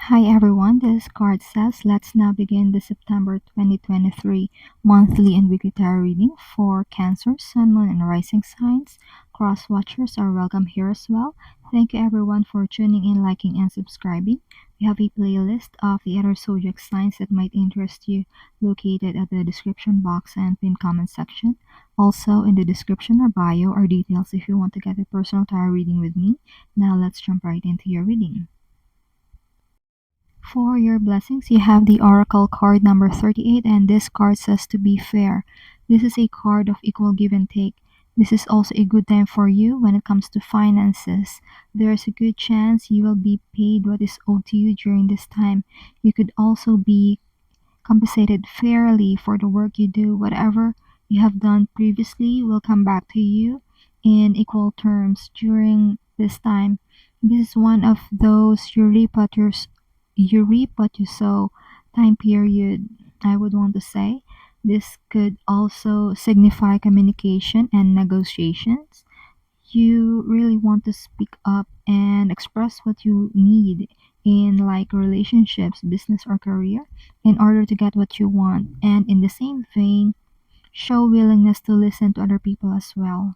Hi everyone, this card says let's now begin the September 2023 monthly and weekly tarot reading for Cancer, Sun, Moon, and Rising signs. Cross watchers are welcome here as well. Thank you everyone for tuning in, liking, and subscribing. We have a playlist of the other zodiac signs that might interest you located at the description box and pinned comment section. Also, in the description or bio are details if you want to get a personal tarot reading with me. Now let's jump right into your reading. For your blessings, you have the Oracle card number 38, and this card says to be fair. This is a card of equal give and take. This is also a good time for you when it comes to finances. There's a good chance you will be paid what is owed to you during this time. You could also be compensated fairly for the work you do. Whatever you have done previously will come back to you in equal terms during this time. This is one of those you reap what you sow time period, I would want to say. This could also signify communication and negotiations. You really want to speak up and express what you need in like relationships, business, or career in order to get what you want. And in the same vein, show willingness to listen to other people as well.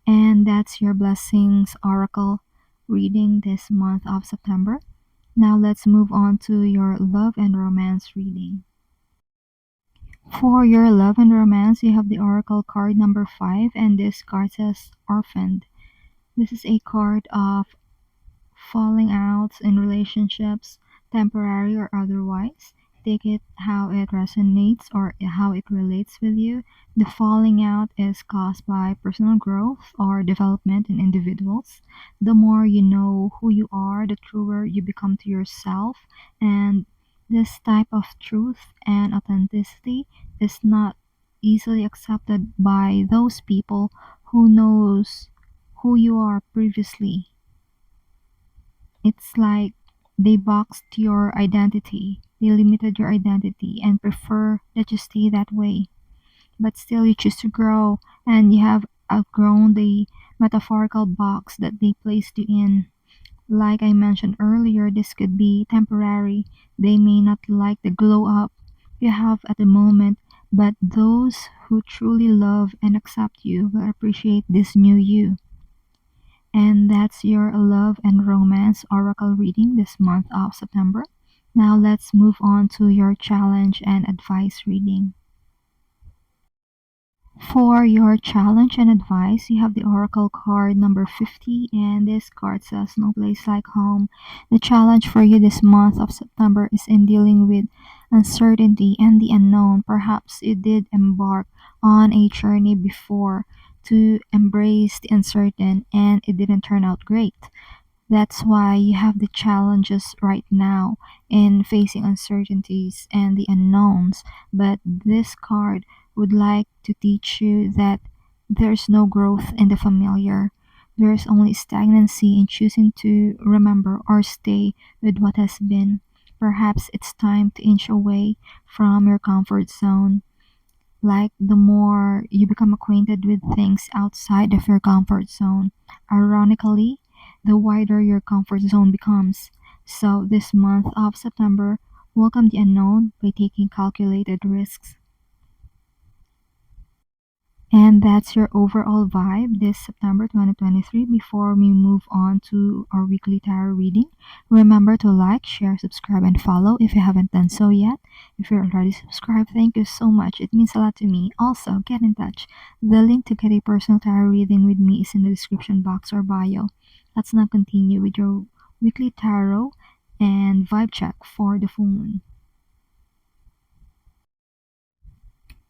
And that's your blessings oracle reading this month of September. Now let's move on to your love and romance reading. For your love and romance, you have the oracle card number 5, and this card says orphaned. This is a card of falling outs in relationships, temporary or otherwise. Take it how it resonates or how it relates with you. The falling out is caused by personal growth or development in individuals. The more you know who you are, the truer you become to yourself. And this type of truth and authenticity is not easily accepted by those people who knows who you are previously. It's like they boxed your identity, they limited your identity and prefer that you stay that way. But still, you choose to grow and you have outgrown the metaphorical box that they placed you in. Like I mentioned earlier, this could be temporary. They may not like the glow up you have at the moment, but those who truly love and accept you will appreciate this new you. And that's your love and romance oracle reading this month of September. Now let's move on to your challenge and advice reading. For your challenge and advice, you have the oracle card number 50, and this card says no place like home. The challenge for you this month of September is in dealing with uncertainty and the unknown. Perhaps you did embark on a journey before to embrace the uncertain and it didn't turn out great. That's why you have the challenges right now in facing uncertainties and the unknowns. But this card would like to teach you that there's no growth in the familiar. There's only stagnancy in choosing to remember or stay with what has been. Perhaps it's time to inch away from your comfort zone. Like the more you become acquainted with things outside of your comfort zone, ironically, the wider your comfort zone becomes. So, this month of September, welcome the unknown by taking calculated risks. And that's your overall vibe this September 2023. Before we move on to our weekly tarot reading, remember to like, share, subscribe, and follow if you haven't done so yet. If you're already subscribed, thank you so much. It means a lot to me. Also, get in touch. The link to get a personal tarot reading with me is in the description box or bio. Let's now continue with your weekly tarot and vibe check for the full moon.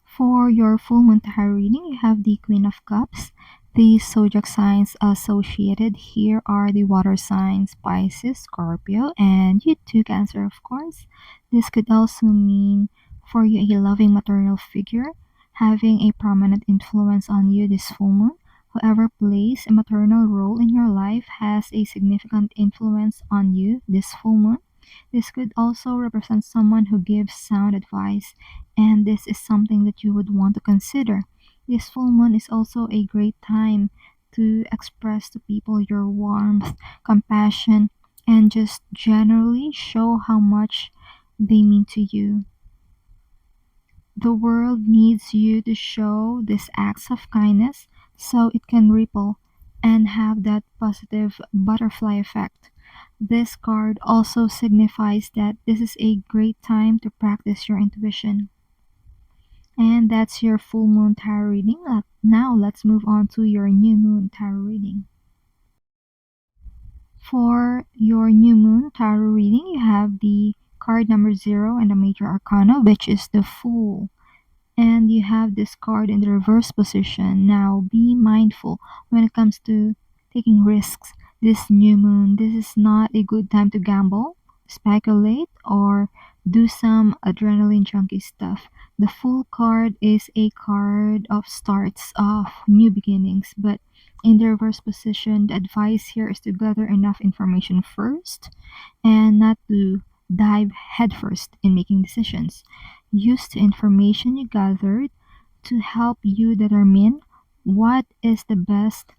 For your full moon tarot reading, you have the Queen of Cups. The zodiac signs associated here are the water signs Pisces, Scorpio, and you too, Cancer, of course. This could also mean for you a loving maternal figure having a prominent influence on you this full moon. Whoever plays a maternal role in your life has a significant influence on you this full moon. This could also represent someone who gives sound advice, and this is something that you would want to consider. This full moon is also a great time to express to people your warmth, compassion, and just generally show how much they mean to you. The world needs you to show these acts of kindness so it can ripple and have that positive butterfly effect. This card also signifies that this is a great time to practice your intuition. And that's your full moon tarot reading. Now let's move on to your new moon tarot reading. For your new moon tarot reading, you have the card number 0 and the major arcana, which is the Fool. And you have this card in the reverse position. Now be mindful when it comes to taking risks. This new moon, this is not a good time to gamble, speculate, or do some adrenaline junkie stuff. The Fool card is a card of starts, of new beginnings, but in the reverse position, the advice here is to gather enough information first and not to dive headfirst in making decisions. Use the information you gathered to help you determine what is the best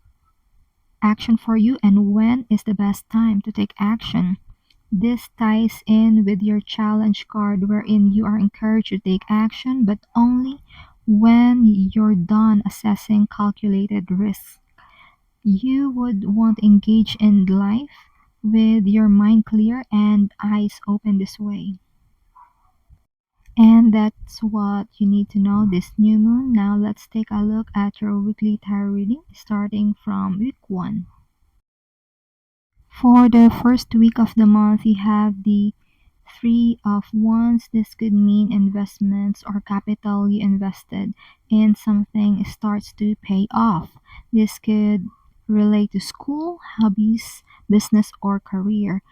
action for you and when is the best time to take action. This ties in with your challenge card, wherein you are encouraged to take action, but only when you're done assessing calculated risks. You would want to engage in life with your mind clear and eyes open this way. And that's what you need to know this new moon. Now let's take a look at your weekly tarot reading starting from week 1. For the first week of the month, you have the Three of Wands. This could mean investments or capital you invested in something starts to pay off. This could relate to school, hobbies, business, or career.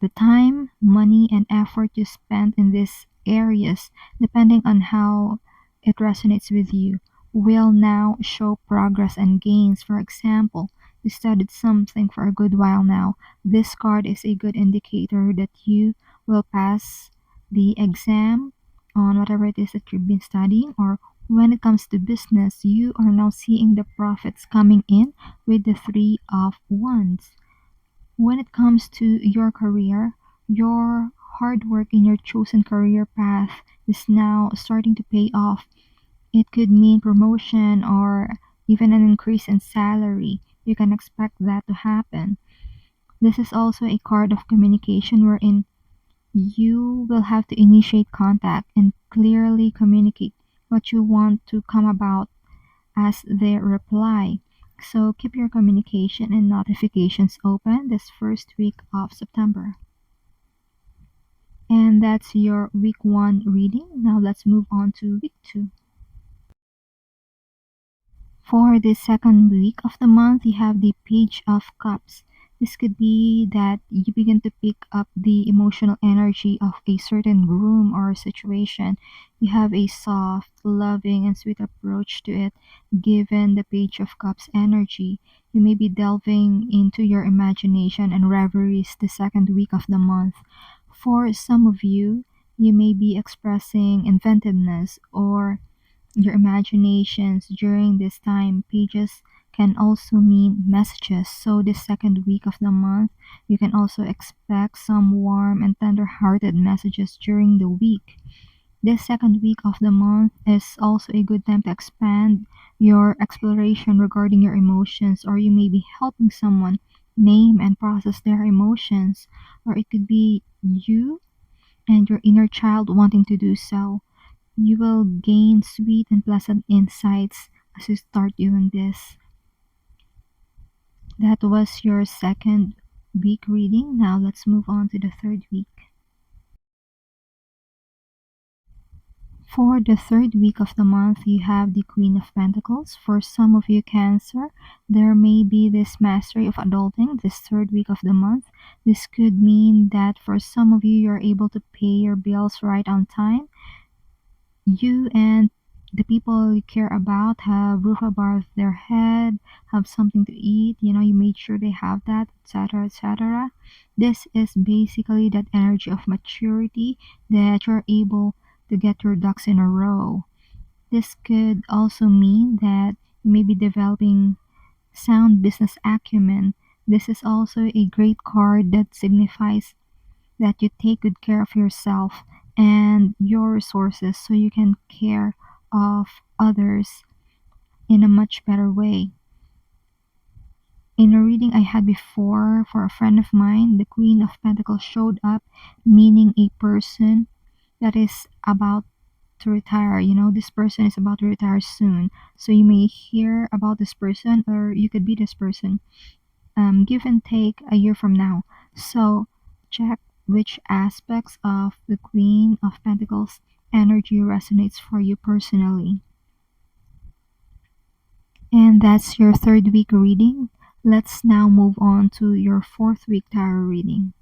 The time, money, and effort you spent in these areas, depending on how it resonates with you, will now show progress and gains. For example, you studied something for a good while now. This card is a good indicator that you will pass the exam on whatever it is that you've been studying, or when it comes to business, you are now seeing the profits coming in with the Three of Wands. When it comes to your career, your hard work in your chosen career path is now starting to pay off. It could mean promotion or even an increase in salary. You can expect that to happen. This is also a card of communication wherein you will have to initiate contact and clearly communicate what you want to come about as their reply. So keep your communication and notifications open this first week of September. And that's your week 1 reading. Now let's move on to week 2. For the second week of the month, you have the Page of Cups. This could be that you begin to pick up the emotional energy of a certain room or situation. You have a soft, loving, and sweet approach to it, given the Page of Cups energy. You may be delving into your imagination and reveries the second week of the month. For some of you, you may be expressing inventiveness or your imaginations during this time. Pages can also mean messages. So this second week of the month, you can also expect some warm and tender-hearted messages during the week. This second week of the month is also a good time to expand your exploration regarding your emotions, or you may be helping someone name and process their emotions, or it could be you and your inner child wanting to do so. You will gain sweet and pleasant insights as you start doing this. That was your second week reading. Now let's move on to the third week. For the third week of the month, you have the Queen of Pentacles. For some of you, Cancer, there may be this mastery of adulting this third week of the month. This could mean that for some of you, you're able to pay your bills right on time. You and the people you care about have roof above their head, have something to eat, you made sure they have that, etc., etc. This is basically that energy of maturity that you're able to get your ducks in a row. This could also mean that you may be developing sound business acumen This is also a great card that signifies that you take good care of yourself and your resources so you can care of others in a much better way. In a reading I had before for a friend of mine, the Queen of Pentacles showed up, meaning a person that is about to retire. This person is about to retire soon. So you may hear about this person, or you could be this person, give and take a year from now. So check which aspects of the Queen of Pentacles energy resonates for you personally. And that's your third week reading. Let's now move on to your fourth week tarot reading.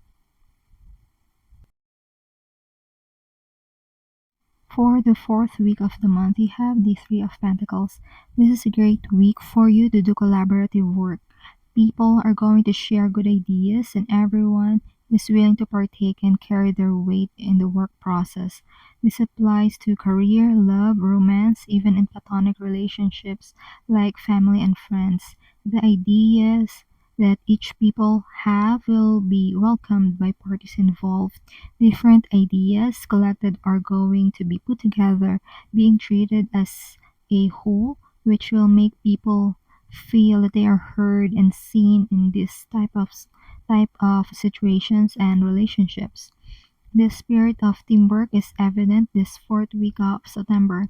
For the fourth week of the month, you have the Three of Pentacles. This is a great week for you to do collaborative work. People are going to share good ideas, and everyone is willing to partake and carry their weight in the work process. This applies to career, love, romance, even in platonic relationships like family and friends. The ideas that each people have will be welcomed by parties involved. Different ideas collected are going to be put together, being treated as a whole, which will make people feel that they are heard and seen in this type of situations and relationships. The spirit of teamwork is evident this fourth week of September.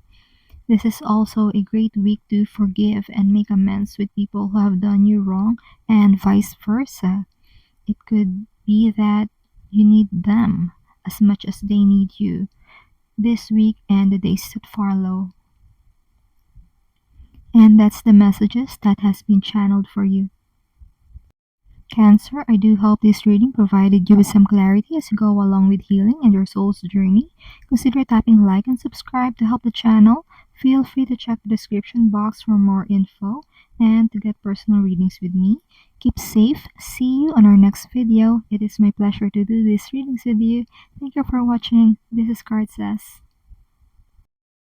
This is also a great week to forgive and make amends with people who have done you wrong, and vice versa. It could be that you need them as much as they need you this week and the days that follow. And that's the messages that has been channeled for you. Cancer, I do hope this reading provided you with some clarity as you go along with healing and your soul's journey. Consider tapping like and subscribe to help the channel. Feel free to check the description box for more info and to get personal readings with me. Keep safe. See you on our next video. It is my pleasure to do these readings with you. Thank you for watching. This is Card Says.